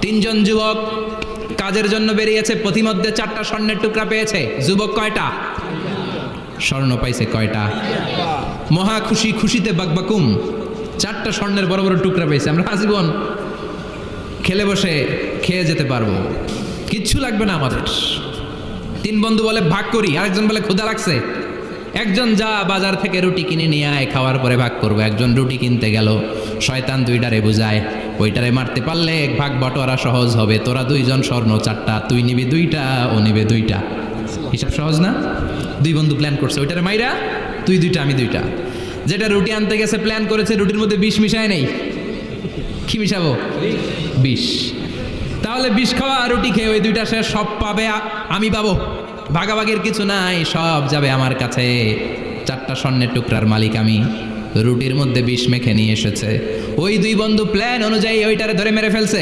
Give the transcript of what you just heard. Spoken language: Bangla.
তিনজন যুবক কাজের জন্য বেরিয়েছে, পথিমধ্যে 4টা স্বর্ণের টুকরা পেয়েছে। যুবক কয়টা? স্বর্ণ পাইছে কয়টা? মহা খুশি, খুশিতে বাকবাকুম। 4টা স্বর্ণের বড় বড় টুকরা পেয়েছে। আমরা আজীবন খেলে বসে খেয়ে যেতে পারবো, কিচ্ছু লাগবে না আমাদের। 3 বন্ধু বলে ভাগ করি, আরেকজন বলে ক্ষুধা লাগছে। একজন যা বাজার থেকে রুটি কিনে নিয়ে আয়, খাওয়ার পরে ভাগ করবো। একজন রুটি কিনতে গেল, শয়তান 2টারে বুঝায় ওইটারে মারতে পারলে এক ভাগ বটোয়ারা সহজ হবে। তোরা 2 জন স্বর্ণ 4টা, তুই নিবি 2টা, ও নিবে 2টা। হিসাব সহজ না? 2 বন্ধু প্ল্যান করছে, ওইটারে মাইরা তুই 2টা আমি 2টা। যেটা রুটি আনতে গেছে প্ল্যান করেছে রুটির মধ্যে বিষ মিশায় নেই। কি মিশাবো? বিষ। তাহলে বিষ খাওয়া রুটি খেয়ে ওই 2টা সে সব পাবে, আমি পাবো। ভাগাভাগির কিছু নাই, সব যাবে আমার কাছে। 4টা স্বর্ণের টুকরার মালিক আমি। রুটির মধ্যে বিষ মেখে নিয়ে এসেছে। ওই 2 বন্ধু প্ল্যান অনুযায়ী ওইটারে ধরে মেরে ফেলছে।